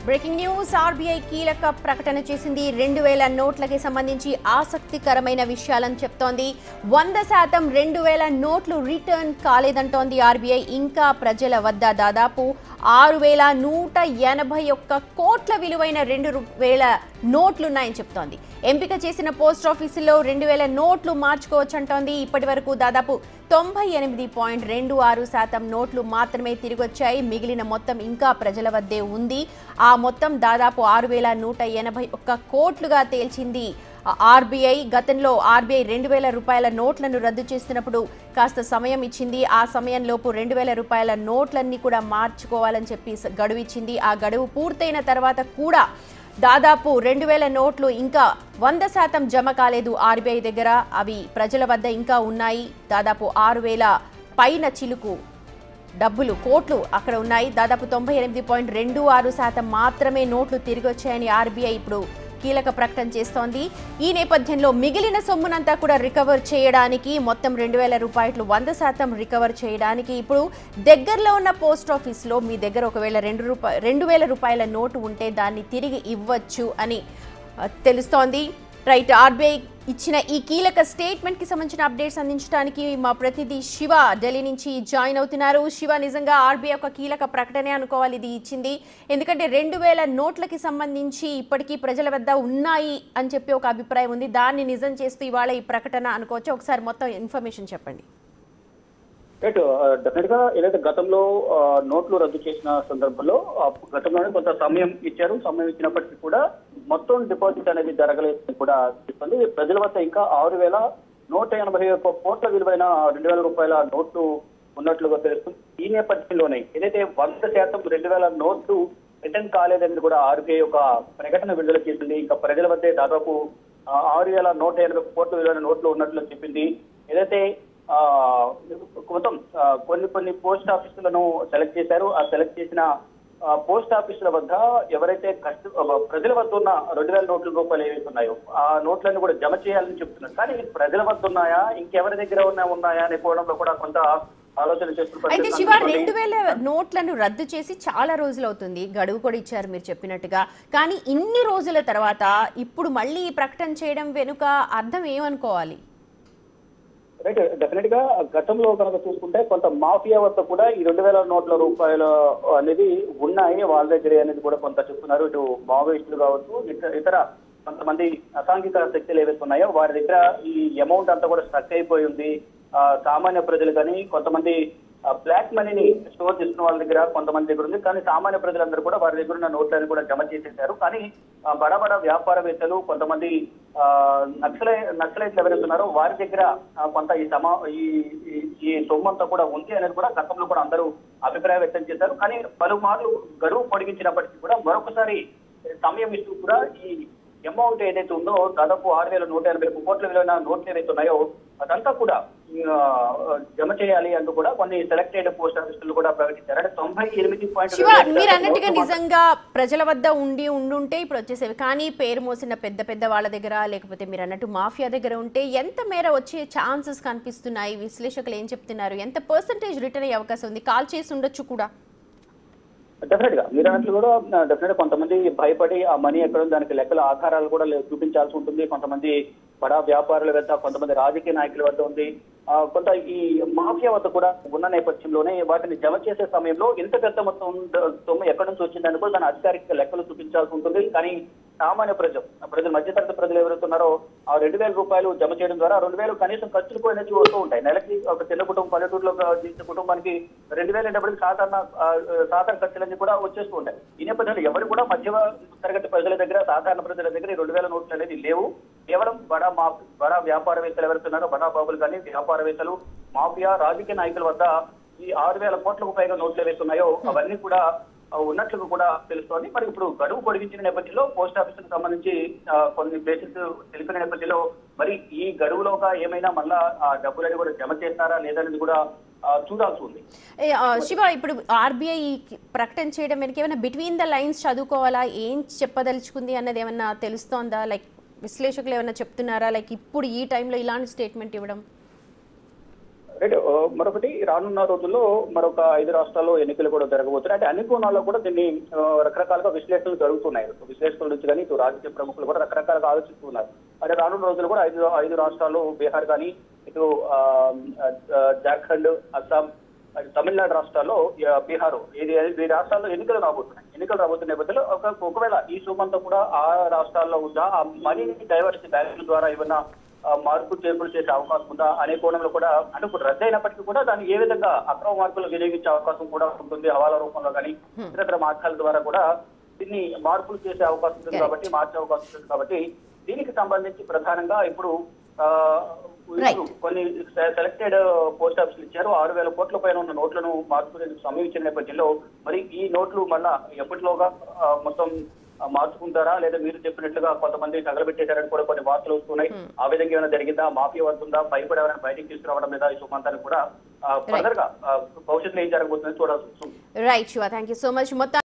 Breaking news RBI కీలక ప్రకటన చేసింది 2000 నోట్లకి సంబంధించి ఆసక్తికరమైన విషయాలను చెప్తోంది 100% 2000 నోట్లు రిటర్న్ కాలేదంటోంది ఆర్బీఐ ఇంకా ప్రజల వద్ద దాదాపు 6181 కోట్ల విలువైన 2000 నోట్లు ఉన్నాయని చెప్తోంది ఎంపిక చేసిన పోస్ట్ ఆఫీసుల్లో 2000 నోట్లు మార్చుకోవచ్చంటోంది ఇప్పటివరకు దాదాపు 98.26% నోట్లు మాత్రమే తిరిగి వచ్చాయి మిగిలిన మొత్తం ఇంకా ప్రజల వద్దే ఉంది ఆ మొత్తం దాదాపు 6181 కోట్లుగా తేల్చింది ఆర్బీఐ గతంలో ఆర్బీఐ 2000 రూపాయల నోట్లను రద్దు చేస్తున్నప్పుడు కాస్త సమయం ఇచ్చింది ఆ సమయంలోపు 2000 రూపాయల నోట్లన్నీ కూడా మార్చుకోవాలని చెప్పి గడువు ఇచ్చింది ఆ గడువు పూర్తయిన తర్వాత కూడా దాదాపు 2000 నోట్లు ఇంకా 100% జమ కాలేదు ఆర్బీఐ దగ్గర అవి ప్రజల వద్ద ఇంకా ఉన్నాయి దాదాపు 6000 పైన చిలుకు డబ్బులు కోట్లు అక్కడ ఉన్నాయి దాదాపు 98.26% మాత్రమే నోట్లు తిరిగి వచ్చాయని ఆర్బీఐ ఇప్పుడు కీలక ప్రకటన చేస్తోంది ఈ నేపథ్యంలో మిగిలిన సొమ్మునంతా కూడా రికవర్ చేయడానికి మొత్తం 2000 రూపాయలు 100% రికవర్ చేయడానికి ఇప్పుడు దగ్గరలో ఉన్న పోస్ట్ ఆఫీస్లో మీ దగ్గర ఒకవేళ 2000 రూపాయల నోటు ఉంటే దాన్ని తిరిగి ఇవ్వచ్చు అని తెలుస్తోంది రైట్ ఆర్బీఐ ఇచ్చిన ఈ కీలక స్టేట్మెంట్ కి సంబంధించిన అప్డేట్స్ అందించడానికి మా ప్రతినిధి శివ ఢిల్లీ నుంచి జాయిన్ అవుతున్నారు శివ నిజంగా ఆర్బీఐ ఒక కీలక ప్రకటనే అనుకోవాలి ఇది ఇచ్చింది ఎందుకంటే 2000 నోట్లకి సంబంధించి ఇప్పటికీ ప్రజల వద్ద ఉన్నాయి అని చెప్పి ఒక అభిప్రాయం ఉంది దాన్ని నిజం చేస్తూ ఇవాళ ఈ ప్రకటన అనుకోవచ్చు ఒకసారి మొత్తం ఇన్ఫర్మేషన్ చెప్పండి రైట్ డెఫినెట్ గా ఏదైతే గతంలో నోట్లు రద్దు చేసిన సందర్భంలో గతంలోనే కొంత సమయం ఇచ్చారు సమయం ఇచ్చినప్పటికీ కూడా మొత్తం డిపాజిట్ అనేది జరగలేదు కూడా చెప్పింది ప్రజల వద్ద ఇంకా 6181 కోట్ల విలువైన 2000 రూపాయల నోట్లు ఉన్నట్లుగా తెలుస్తుంది ఈ నేపథ్యంలోనే ఏదైతే 100% 2000 నోట్లు రిటర్న్ కాలేదని కూడా ఆర్బీఐ ఒక ప్రకటన విడుదల చేసింది ఇంకా ప్రజల వద్దే దాదాపు 6180 కోట్ల విలువైన నోట్లు ఉన్నట్లు చెప్పింది ఏదైతే మొత్తం కొన్ని పోస్ట్ ఆఫీసులను సెలెక్ట్ చేశారు ఆ సెలెక్ట్ చేసిన పోస్ట్ ఆఫీసుల వద్ద ఎవరైతే ప్రజల వద్ద ఉన్న 2000 నోట్ల రూపాయలు ఏవైతే ఉన్నాయో ఆ నోట్లను కూడా జమ చేయాలని చెప్తున్నారు కానీ ప్రజల వద్ద ఉన్నాయా ఇంకెవరి దగ్గర ఉన్నాయా అని పోవడంలో కూడా కొంత ఆలోచన చేస్తున్నారు అయితే శివ 2000 నోట్లను రద్దు చేసి చాలా రోజులు అవుతుంది గడువు కూడా ఇచ్చారు మీరు చెప్పినట్టుగా కానీ ఇన్ని రోజుల తర్వాత ఇప్పుడు మళ్ళీ ప్రకటన చేయడం వెనుక అర్థం ఏమనుకోవాలి రైట్ డెఫినెట్ గా గతంలో కనుక చూసుకుంటే కొంత మాఫియా వద్ద కూడా ఈ 2000 నోట్ల రూపాయలు అనేది ఉన్నాయి వాళ్ళ దగ్గరే అనేది కూడా కొంత చెప్తున్నారు ఇటు మావోయిస్టులు కావచ్చు ఇతర కొంతమంది అసాంఘిక శక్తులు ఏవైతే ఉన్నాయో వారి దగ్గర ఈ అమౌంట్ అంతా కూడా స్ట్రక్ అయిపోయి ఉంది సామాన్య ప్రజలు కానీ కొంతమంది బ్లాక్ మనీని స్టోర్ చేస్తున్న వాళ్ళ దగ్గర కొంతమంది దగ్గర ఉంది కానీ సామాన్య ప్రజలందరూ కూడా వారి దగ్గర ఉన్న నోట్లను కూడా జమ చేసేశారు కానీ బడా వ్యాపారవేత్తలు కొంతమంది నక్సలైట్లు ఎవరైతున్నారో వారి దగ్గర కొంత ఈ సొమ్మంతా కూడా ఉంది అనేది కూడా గతంలో కూడా అందరూ అభిప్రాయం వ్యక్తం చేశారు కానీ పలుమార్లు గడువు పొడిగించినప్పటికీ కూడా మరొకసారి సమయం ఇస్తూ కూడా ఈ అమౌంట్ ఏదైతే ఉందో దాదాపు 6180 కోట్ల విలువైన నోట్లు ఏవైతే ఉన్నాయో అదంతా కూడా జమ చేయాలి అంటూ కూడా కొన్ని సెలెక్టెడ్ పోస్ట్ ఆఫీసులు కూడా ప్రకటించారు అంటే 98. మీరు అన్నట్టుగా నిజంగా ప్రజల వద్ద ఉండుంటే ఇప్పుడు వచ్చేసేవి కానీ పేరు మోసిన పెద్ద వాళ్ళ దగ్గర లేకపోతే మీరు అన్నట్టు మాఫియా దగ్గర ఉంటే ఎంత మేర వచ్చే ఛాన్సెస్ కనిపిస్తున్నాయి విశ్లేషకులు ఏం చెప్తున్నారు ఎంత పర్సెంటేజ్ రిటర్న్ అయ్యే అవకాశం ఉంది కాల్ చేసి ఉండొచ్చు కూడా డెఫినెట్ గా మీరు అన్నట్లు కూడా డెఫినెట్ గా కొంతమంది భయపడి ఆ మనీ ఎక్కడ దానికి లెక్కల ఆధారాలు కూడా చూపించాల్సి ఉంటుంది కొంతమంది బడా వ్యాపారుల వద్ద కొంతమంది రాజకీయ నాయకుల వద్ద ఉంది కొంత ఈ మాఫియా వద్ద కూడా ఉన్న నేపథ్యంలోనే వాటిని జమ చేసే సమయంలో ఎంత పెద్ద మొత్తం సొమ్ము ఎక్కడి నుంచి వచ్చిందని కూడా దాని అధికారిక లెక్కలు చూపించాల్సి ఉంటుంది కానీ సామాన్య ప్రజలు మధ్యతరగతి ప్రజలు ఎవరుతున్నారో ఆ 2000 రూపాయలు జమ చేయడం ద్వారా 2000 కనీసం ఖర్చులు కూడా వస్తూ ఉంటాయి నెలకి ఒక చిన్న కుటుంబం పల్లెటూరులో జీవించే కుటుంబానికి 2000 అనేప్పటికీ సాధారణ ఖర్చులన్నీ కూడా వచ్చేస్తూ ఉంటాయి ఈ నేపథ్యంలో ఎవరు కూడా మధ్య తరగతి ప్రజల దగ్గర సాధారణ ప్రజల దగ్గర 2000 నోట్లు అనేది లేవు కేవలం బడా వ్యాపారవేత్తలు ఎవరుతున్నారో బడా బాబులు కానీ వ్యాపారవేత్తలు మాఫియా రాజకీయ నాయకుల వద్ద ఈ 6000 కోట్లకు పైగా నోట్లు ఏవైతున్నాయో అవన్నీ కూడా ఉన్నట్లుగా కూడా తెలుస్తోంది మరి ఇప్పుడు గడువు పొడిగించిన నేపథ్యంలో పోస్ట్ ఆఫీసుకు సంబంధించి కొన్ని ప్లేసెస్ తెలిపిన నేపథ్యంలో మరి ఈ గడువులోగా ఏమైనా మళ్ళా ఆ డబ్బులని కూడా జమ చేస్తారా లేదనేది కూడా చూడాల్సి ఉంది శివ ఇప్పుడు ఆర్బీఐ ప్రకటన చేయడం వెనక ఏమైనా బిట్వీన్ ద లైన్స్ చదువుకోవాలా ఏం చెప్పదలుచుకుంది అన్నది ఏమన్నా తెలుస్తోందా లైక్ విశ్లేషకులు ఏమైనా చెప్తున్నారా లైక్ ఇప్పుడు ఈ టైంలో ఇలాంటి స్టేట్మెంట్ ఇవ్వడం రైట్. మరొకటి రానున్న రోజుల్లో మరొక 5 రాష్ట్రాల్లో ఎన్నికలు కూడా జరగబోతున్నాయి. అంటే అన్ని కోణాల్లో కూడా దీన్ని రకరకాలుగా విశ్లేషణలు జరుగుతున్నాయి. విశ్లేషకుల నుంచి కానీ ఇటు రాజకీయ ప్రముఖులు కూడా రకరకాలుగా ఆలోచిస్తున్నారు. అంటే రానున్న రోజులు కూడా ఐదు రాష్ట్రాలు బీహార్ కానీ ఇటు జార్ఖండ్, అస్సాం, తమిళనాడు రాష్ట్రాల్లో బీహార్ ఈ రాష్ట్రాల్లో ఎన్నికలు రాబోతున్న నేపథ్యంలో ఒకవేళ ఈ సోమంతా కూడా ఆ రాష్ట్రాల్లో ఉందా, ఆ మనీని డైవర్సిటీ బ్యాంకుల ద్వారా ఏమన్నా మార్పు చేర్పులు చేసే అవకాశం ఉందా అనే కోణంలో కూడా అంటే ఇప్పుడు రద్దు అయినప్పటికీ కూడా దాన్ని ఏ విధంగా అక్రమ మార్పులు వినియోగించే అవకాశం కూడా ఉంటుంది. హవాలా రూపంలో కానీ ఇతర మార్గాల ద్వారా కూడా దీన్ని మార్పులు చేసే అవకాశం ఉంటుంది కాబట్టి మార్చే అవకాశం ఉంటుంది కాబట్టి దీనికి సంబంధించి ప్రధానంగా ఇప్పుడు కొన్ని సెలెక్టెడ్ పోస్ట్ ఆఫీసులు ఇచ్చారు. 6,000 కోట్ల పైన ఉన్న నోట్లను మార్చుకునేందుకు సమయం ఇచ్చిన నేపథ్యంలో మరి ఈ నోట్లు మళ్ళా ఎప్పటిలోగా మొత్తం మార్చుకుంటారా లేదా మీరు చెప్పినట్లుగా కొంతమంది తగలబెట్టేశారని కూడా కొన్ని వార్తలు వస్తున్నాయి. ఆ విధంగా ఏమైనా జరిగిందా, మాఫియా వస్తుందా, భయపడి ఎవరైనా బయటికి తీసుకురావడం మీద ఈ సుమంతాన్ని కూడా ఫర్దర్ గా భవిష్యత్తులో ఏం జరగబోతుందని చూడాల్సి వస్తుంది. Right Shiva, thank you so much. మొత్తం